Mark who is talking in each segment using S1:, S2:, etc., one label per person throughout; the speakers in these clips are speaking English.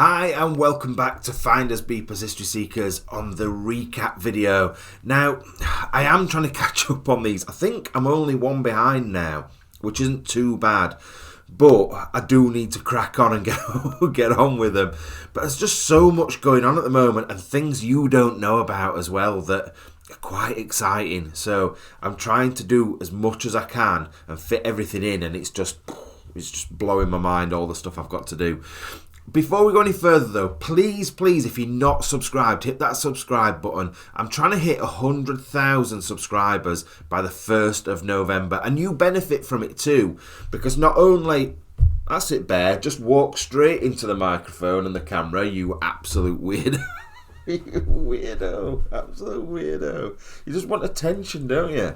S1: Hi and welcome back to FindersBeepers History Seekers on the recap video. Now, I am trying to catch up on these. I think I'm only one behind now, which isn't too bad. But I do need to crack on and get on with them. But there's just so much going on at the moment and things you don't know about as well that are quite exciting. So I'm trying to do as much as I can and fit everything in, and it's just blowing my mind, all the stuff I've got to do. Before we go any further though, please, if you're not subscribed, hit that subscribe button. I'm trying to hit 100,000 subscribers by the 1st of November, and you benefit from it too, because not only, that's it Bear, just walk straight into the microphone and the camera, you absolute weirdo. Absolute weirdo. You just want attention, don't you?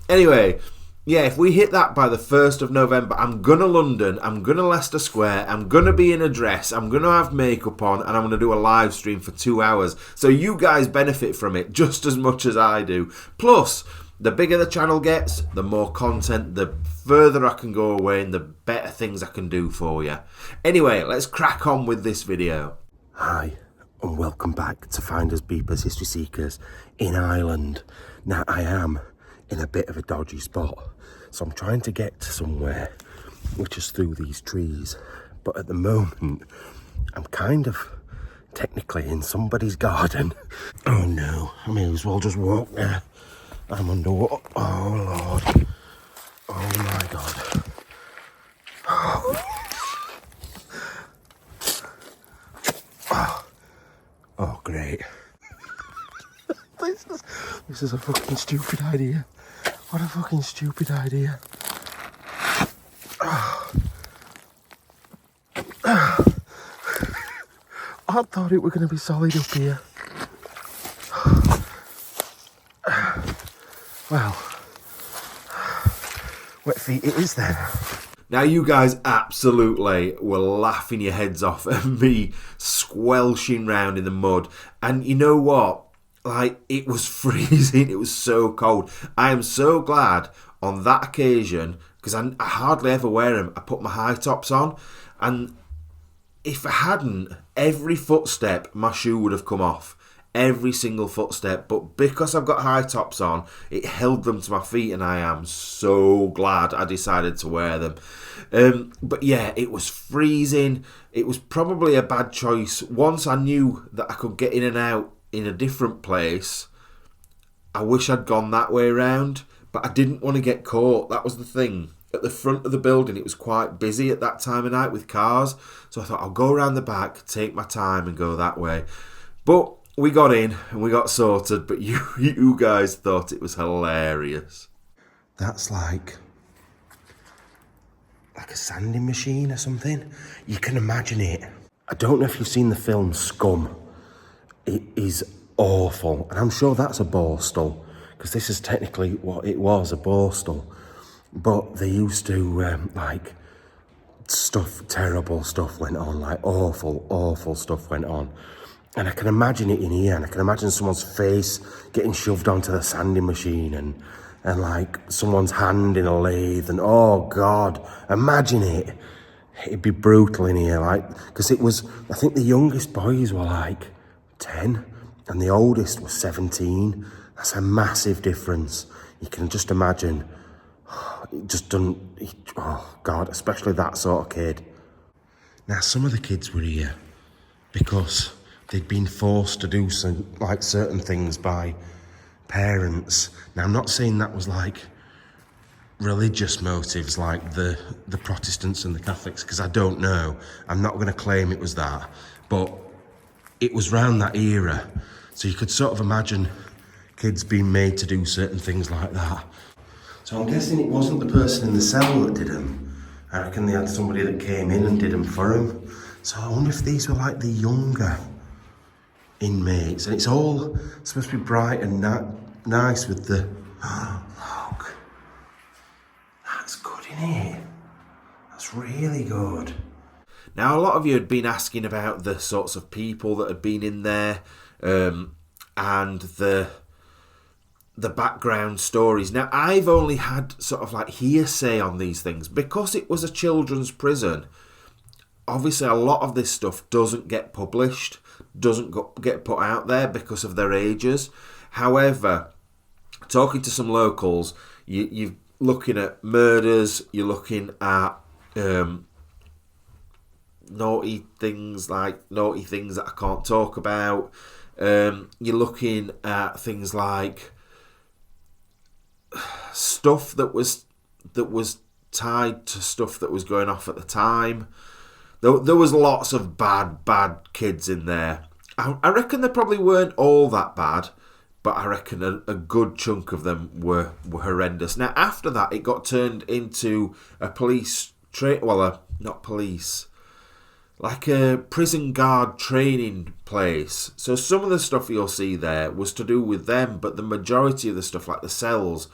S1: Anyway, yeah, if we hit that by the 1st of November, I'm going to London, I'm going to Leicester Square, I'm going to be in a dress, I'm going to have makeup on, and I'm going to do a live stream for 2 hours. So you guys benefit from it just as much as I do. Plus, the bigger the channel gets, the more content, the further I can go away, and the better things I can do for you. Anyway, let's crack on with this video.
S2: Hi, and welcome back to FindersBeepers History Seekers in Ireland. Now, I am in a bit of a dodgy spot, so I'm trying to get to somewhere which is through these trees, but at the moment I'm kind of technically in somebody's garden. Oh no, I may as well just walk there. I'm underwater. Oh Lord, oh my God. Oh great. This is a fucking stupid idea. What a fucking stupid idea. I thought it were going to be solid up here. Well, wet feet it is then.
S1: Now you guys absolutely were laughing your heads off at me squelching round in the mud. And you know what? Like, it was freezing, it was so cold. I am so glad on that occasion, because I hardly ever wear them, I put my high tops on, and if I hadn't, every footstep my shoe would have come off. Every single footstep, but because I've got high tops on, it held them to my feet, and I am so glad I decided to wear them. But yeah, it was freezing. It was probably a bad choice. Once I knew that I could get in and out in a different place, I wish I'd gone that way around, but I didn't want to get caught. That was the thing. At the front of the building, it was quite busy at that time of night with cars, so I thought I'll go around the back, take my time and go that way. But we got in and we got sorted, but you guys thought it was hilarious.
S2: That's like a sanding machine or something. You can imagine it. I don't know if you've seen the film Scum. It is awful, and I'm sure that's a borstal, because this is technically what it was, a borstal. But they used to, like, terrible stuff went on, like awful stuff went on. And I can imagine it in here, and I can imagine someone's face getting shoved onto the sanding machine, and like someone's hand in a lathe, and oh God, imagine it. It'd be brutal in here, like, because it was, I think the youngest boys were like 10 and the oldest was 17. That's a massive difference. You can just imagine. It just doesn't, oh God, especially that sort of kid. Now, some of the kids were here because they'd been forced to do some, like, certain things by parents. Now, I'm not saying that was like religious motives like the Protestants and the Catholics, because I don't know. I'm not going to claim it was that, but it was round that era, so you could sort of imagine kids being made to do certain things like that. So I'm guessing it wasn't the person in the cell that did them. I reckon they had somebody that came in and did them for them. So I wonder if these were like the younger inmates, and it's all supposed to be bright and nice with the, oh, look, that's good, isn't it? That's really good.
S1: Now, a lot of you had been asking about the sorts of people that had been in there, and the background stories. Now, I've only had sort of like hearsay on these things because it was a children's prison. obviously a lot of this stuff doesn't get published, doesn't get put out there because of their ages. However, talking to some locals, you're looking at murders, you're looking at naughty things that I can't talk about. You're looking at things like stuff that was tied to stuff that was going off at the time. There was lots of bad kids in there. I reckon they probably weren't all that bad, but I reckon a good chunk of them were horrendous. Now, after that, it got turned into a police like a prison guard training place. So some of the stuff you'll see there was to do with them, but the majority of the stuff, like the cells,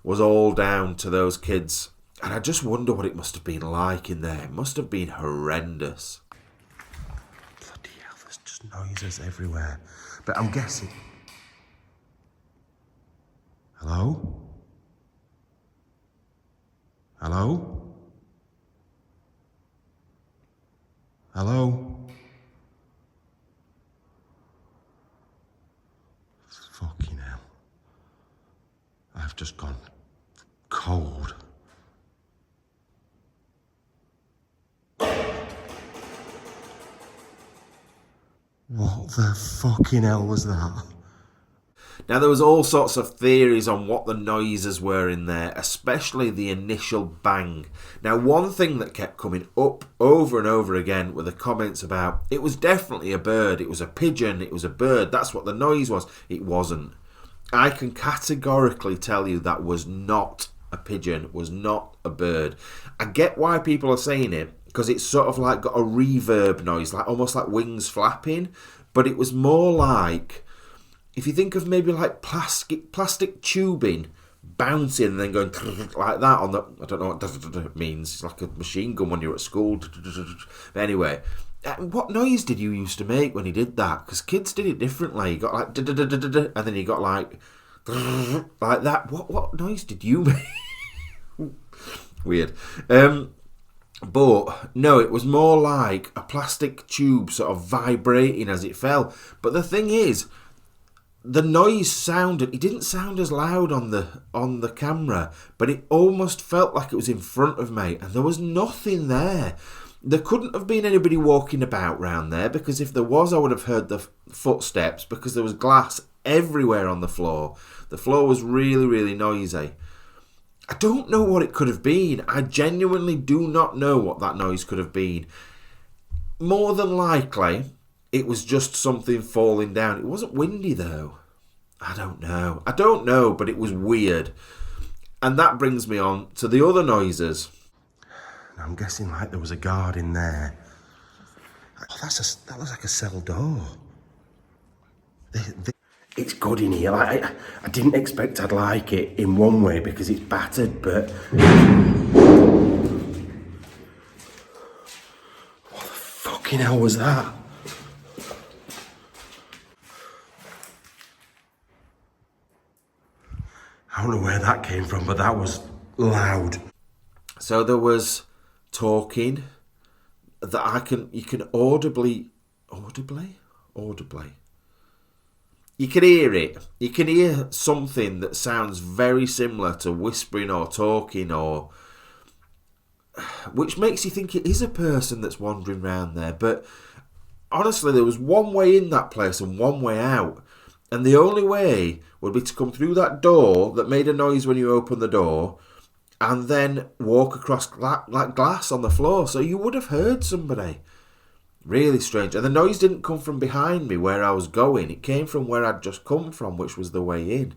S1: was all down to those kids. And I just wonder what it must have been like in there. It must have been horrendous.
S2: Bloody hell, there's just noises everywhere. But I'm guessing... Hello? Hello? Hello? Fucking hell. I've just gone cold. What the fucking hell was that?
S1: Now, there was all sorts of theories on what the noises were in there, especially the initial bang. Now, one thing that kept coming up over and over again were the comments about, it was definitely a bird, it was a pigeon, it was a bird, that's what the noise was. It wasn't. I can categorically tell you that was not a pigeon, was not a bird. I get why people are saying it, because it's sort of like got a reverb noise, like almost like wings flapping, but it was more like, if you think of maybe like plastic tubing bouncing and then going like that on the, I don't know what it means, it's like a machine gun when you're at school. But anyway, what noise did you used to make when you did that? Because kids did it differently. You got like and then you got like that. What noise did you make? Weird. But no, it was more like a plastic tube sort of vibrating as it fell. But the thing is, the noise sounded, it didn't sound as loud on the camera, but it almost felt like it was in front of me, and there was nothing there. There couldn't have been anybody walking about round there, because if there was, I would have heard the footsteps, because there was glass everywhere on the floor. The floor was really, really noisy. I don't know what it could have been. I genuinely do not know what that noise could have been. More than likely, it was just something falling down. It wasn't windy though. I don't know, but it was weird. And that brings me on to the other noises.
S2: I'm guessing like there was a guard in there. Oh, that looks like a cell door. It's good in here. I didn't expect I'd like it in one way because it's battered, but... What the fucking hell was that? I don't know where that came from, but that was loud.
S1: So there was talking that you can audibly. You can hear it. You can hear something that sounds very similar to whispering or talking, or which makes you think it is a person that's wandering around there. But honestly, there was one way in that place and one way out. And the only way would be to come through that door that made a noise when you opened the door, and then walk across like glass on the floor. So you would have heard somebody. Really strange. And the noise didn't come from behind me where I was going. It came from where I'd just come from, which was the way in.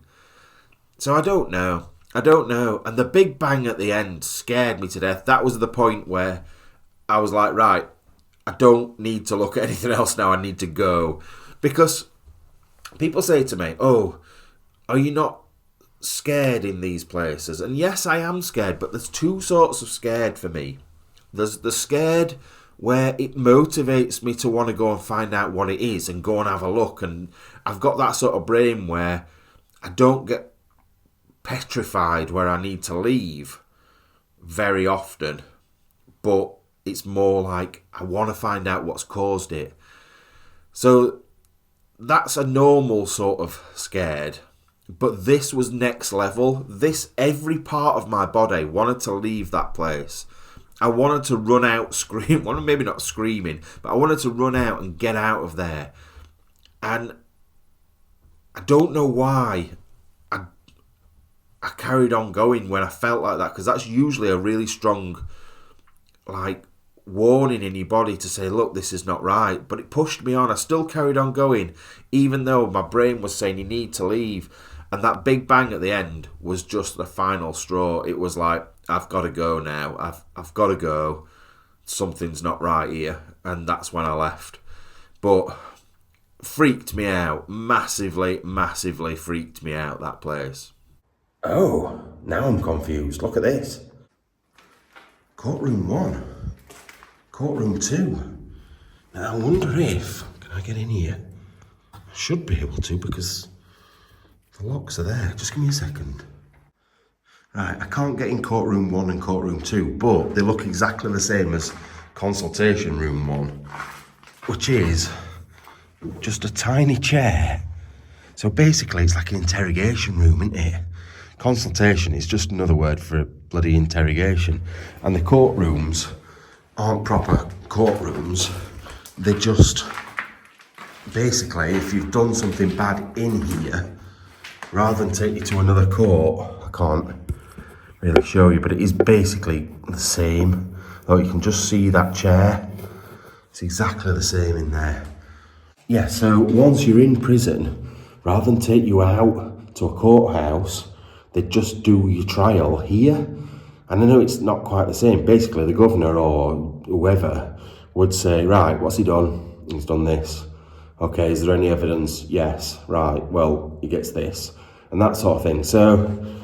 S1: So I don't know. And the big bang at the end scared me to death. That was the point where I was like, right, I don't need to look at anything else now. I need to go. Because people say to me, oh, are you not scared in these places? And yes, I am scared, but there's two sorts of scared for me. There's the scared where it motivates me to want to go and find out what it is and go and have a look. And I've got that sort of brain where I don't get petrified where I need to leave very often. But It's more like I want to find out what's caused it. So that's a normal sort of scared. But this was next level. Every part of my body wanted to leave that place. I wanted to run out, scream. Well, maybe not screaming, but I wanted to run out and get out of there. And I don't know why I carried on going when I felt like that, because that's usually a really strong, like, warning in your body to say, look, this is not right. But it pushed me on. I still carried on going, even though my brain was saying you need to leave. And that big bang at the end was just the final straw. It was like, I've got to go now. I've got to go. Something's not right here. And that's when I left. But freaked me out. Massively, massively freaked me out, that place.
S2: Oh, now I'm confused. Look at this. Courtroom 1. Courtroom 2. Now I wonder if... Can I get in here? I should be able to because the locks are there. Just give me a second. Right, I can't get in courtroom 1 and courtroom 2, but they look exactly the same as consultation room 1, which is just a tiny chair. So basically it's like an interrogation room, isn't it? Consultation is just another word for bloody interrogation. And the courtrooms aren't proper courtrooms. They're just, basically, if you've done something bad in here, rather than take you to another court, I can't really show you, but it is basically the same. Though you can just see that chair. It's exactly the same in there. Yeah, so once you're in prison, rather than take you out to a courthouse, they just do your trial here. And I know it's not quite the same. Basically, the governor or whoever would say, right, what's he done? He's done this. Okay, is there any evidence? Yes. Right, well, he gets this. And that sort of thing. So,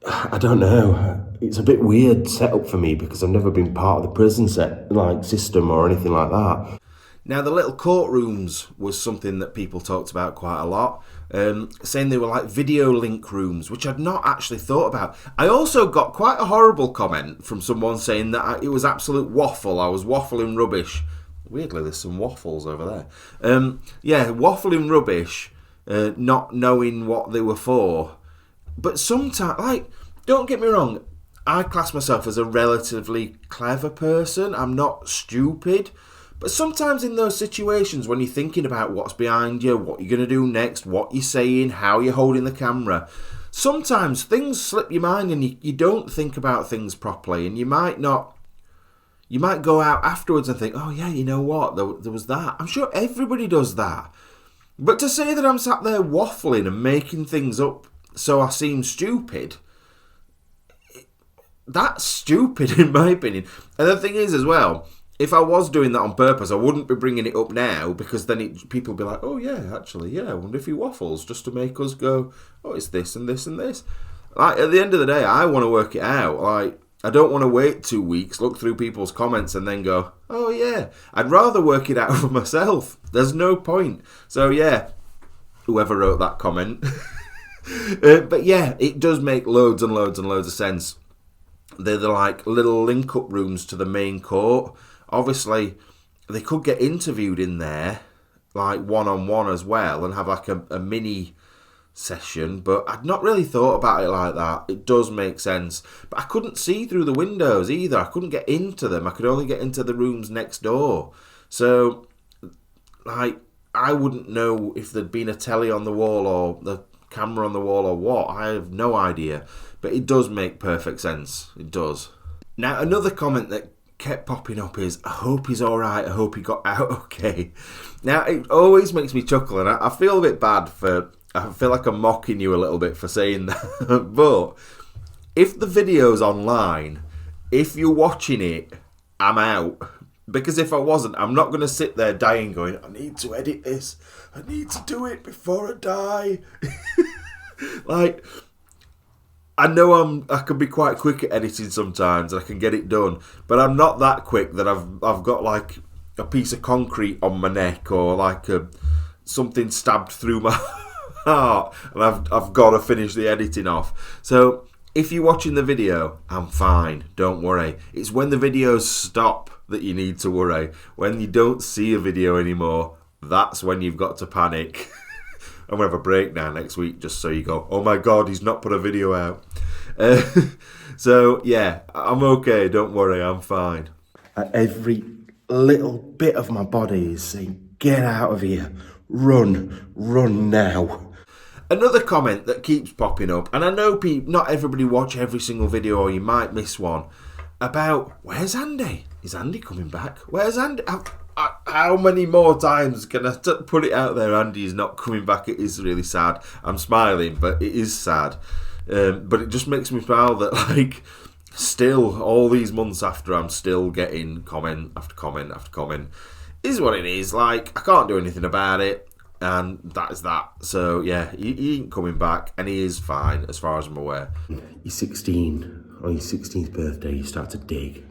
S2: I don't know. It's a bit weird setup for me because I've never been part of the prison system or anything like that.
S1: Now, the little courtrooms was something that people talked about quite a lot, saying they were like video link rooms, which I'd not actually thought about. I also got quite a horrible comment from someone saying that it was absolute waffle. I was waffling rubbish. Weirdly, there's some waffles over there. Yeah, waffling rubbish, not knowing what they were for. But sometimes, like, don't get me wrong, I class myself as a relatively clever person. I'm not stupid. But sometimes in those situations when you're thinking about what's behind you, what you're going to do next, what you're saying, how you're holding the camera, sometimes things slip your mind and you don't think about things properly, and you might go out afterwards and think, oh yeah, you know what, there was that. I'm sure everybody does that. But to say that I'm sat there waffling and making things up so I seem stupid, that's stupid in my opinion. And the thing is as well, if I was doing that on purpose, I wouldn't be bringing it up now, because then people would be like, oh yeah, actually, yeah, I wonder if he waffles, just to make us go, oh, it's this and this and this. Like, at the end of the day, I want to work it out. Like, I don't want to wait 2 weeks, look through people's comments and then go, oh yeah. I'd rather work it out for myself. There's no point. So yeah, whoever wrote that comment. But yeah, it does make loads and loads and loads of sense. They're like little link-up rooms to the main court. Obviously, they could get interviewed in there, like one-on-one as well, and have like a mini session, but I'd not really thought about it like that. It does make sense. But I couldn't see through the windows either. I couldn't get into them. I could only get into the rooms next door. So, like, I wouldn't know if there'd been a telly on the wall or the camera on the wall or what. I have no idea. But it does make perfect sense. It does. Now, another comment that kept popping up is, I hope he's alright, I hope he got out okay. Now, it always makes me chuckle, and I feel a bit bad I feel like I'm mocking you a little bit for saying that. But if the video's online, if you're watching it, I'm out. Because if I wasn't, I'm not going to sit there dying going, I need to edit this, I need to do it before I die. Like, I know I can be quite quick at editing sometimes, and I can get it done, but I'm not that quick that I've got like a piece of concrete on my neck, or like something stabbed through my heart, and I've got to finish the editing off. So if you're watching the video, I'm fine, don't worry. It's when the videos stop that you need to worry. When you don't see a video anymore, that's when you've got to panic. I'm going to have a breakdown next week just so you go, oh my God, he's not put a video out. So, yeah, I'm okay. Don't worry, I'm fine.
S2: Every little bit of my body is saying, get out of here. Run now.
S1: Another comment that keeps popping up, and I know not everybody watch every single video, or you might miss one, about where's Andy? Is Andy coming back? Where's Andy? How many more times can I put it out there? Andy is not coming back. It is really sad. I'm smiling, but it is sad. But it just makes me smile that, like, still, all these months after, I'm still getting comment after comment after comment. It is what it is. Like, I can't do anything about it, and that is that. So, yeah, he ain't coming back, and he is fine, as far as I'm aware.
S2: You're 16. On your 16th birthday, you start to dig.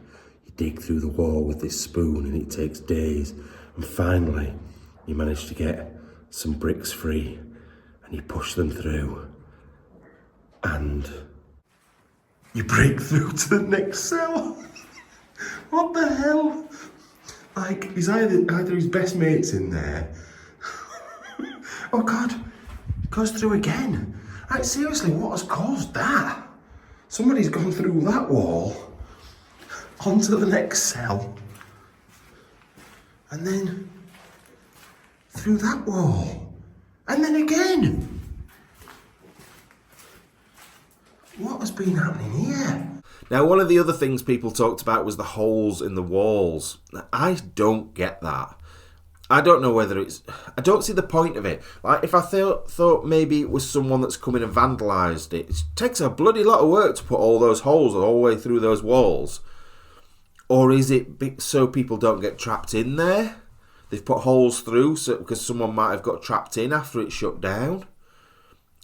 S2: You dig through the wall with this spoon, and it takes days. And finally, you manage to get some bricks free, and you push them through. And you break through to the next cell. What the hell? Like, is either his best mate's in there. Oh God, goes through again. Like, seriously, what has caused that? Somebody's gone through that wall, onto the next cell, and then through that wall, and then again. What has been happening here?
S1: Now, one of the other things people talked about was the holes in the walls. I don't get that. I don't know whether I don't see the point of it. Like, if I thought maybe it was someone that's come in and vandalised it, it takes a bloody lot of work to put all those holes all the way through those walls. Or is it so people don't get trapped in there? They've put holes through because someone might have got trapped in after it shut down.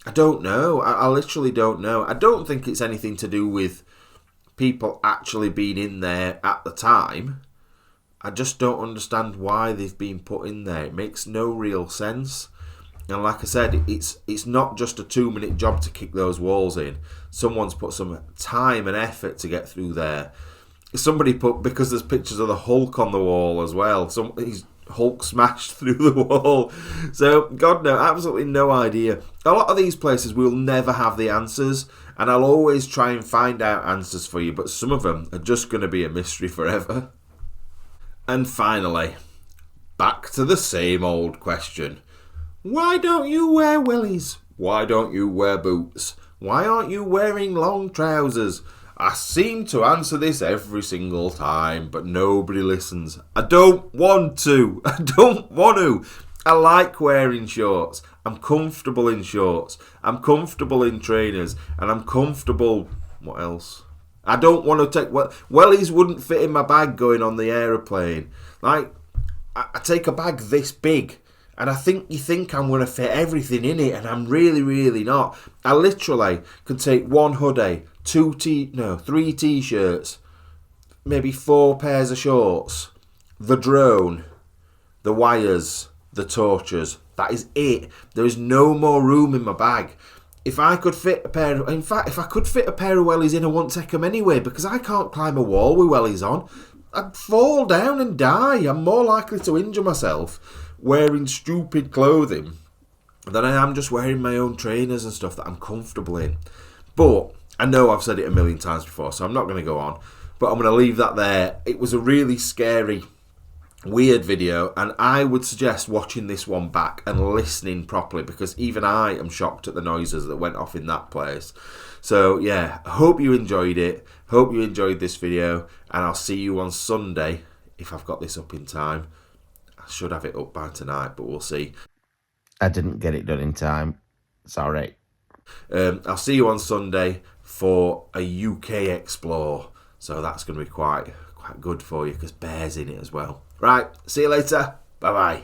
S1: I don't know. I literally don't know. I don't think it's anything to do with people actually being in there at the time. I just don't understand why they've been put in there. It makes no real sense. And like I said, it's not just a 2-minute job to kick those walls in. Someone's put some time and effort to get through there. Somebody put, because there's pictures of the Hulk on the wall as well. He's Hulk smashed through the wall. So, God, no, absolutely no idea. A lot of these places we'll never have the answers, and I'll always try and find out answers for you, but some of them are just going to be a mystery forever. And finally, back to the same old question. Why don't you wear wellies? Why don't you wear boots? Why aren't you wearing long trousers? I seem to answer this every single time, but nobody listens. I don't want to. I like wearing shorts. I'm comfortable in shorts. I'm comfortable in trainers. And I'm comfortable... What else? I don't want to take... Wellies wouldn't fit in my bag going on the aeroplane. Like, I take a bag this big, and you think I'm going to fit everything in it, and I'm really, really not. I literally could take one hoodie, 3 t-shirts, maybe 4 pairs of shorts, the drone, the wires, the torches. That is it. There is no more room in my bag. If I could fit a pair of wellies in, I wouldn't take them anyway, because I can't climb a wall with wellies on. I'd fall down and die. I'm more likely to injure myself wearing stupid clothing than I am just wearing my own trainers and stuff that I'm comfortable in. But I know I've said it a million times before, so I'm not going to go on. But I'm going to leave that there. It was a really scary, weird video, and I would suggest watching this one back and listening properly, because even I am shocked at the noises that went off in that place. So yeah, hope you enjoyed it. Hope you enjoyed this video, and I'll see you on Sunday if I've got this up in time. I should have it up by tonight, but we'll see.
S3: I didn't get it done in time. Sorry.
S1: I'll see you on Sunday for a UK Explore. So that's going to be quite good for you, because Bear's in it as well. Right, see you later. Bye-bye.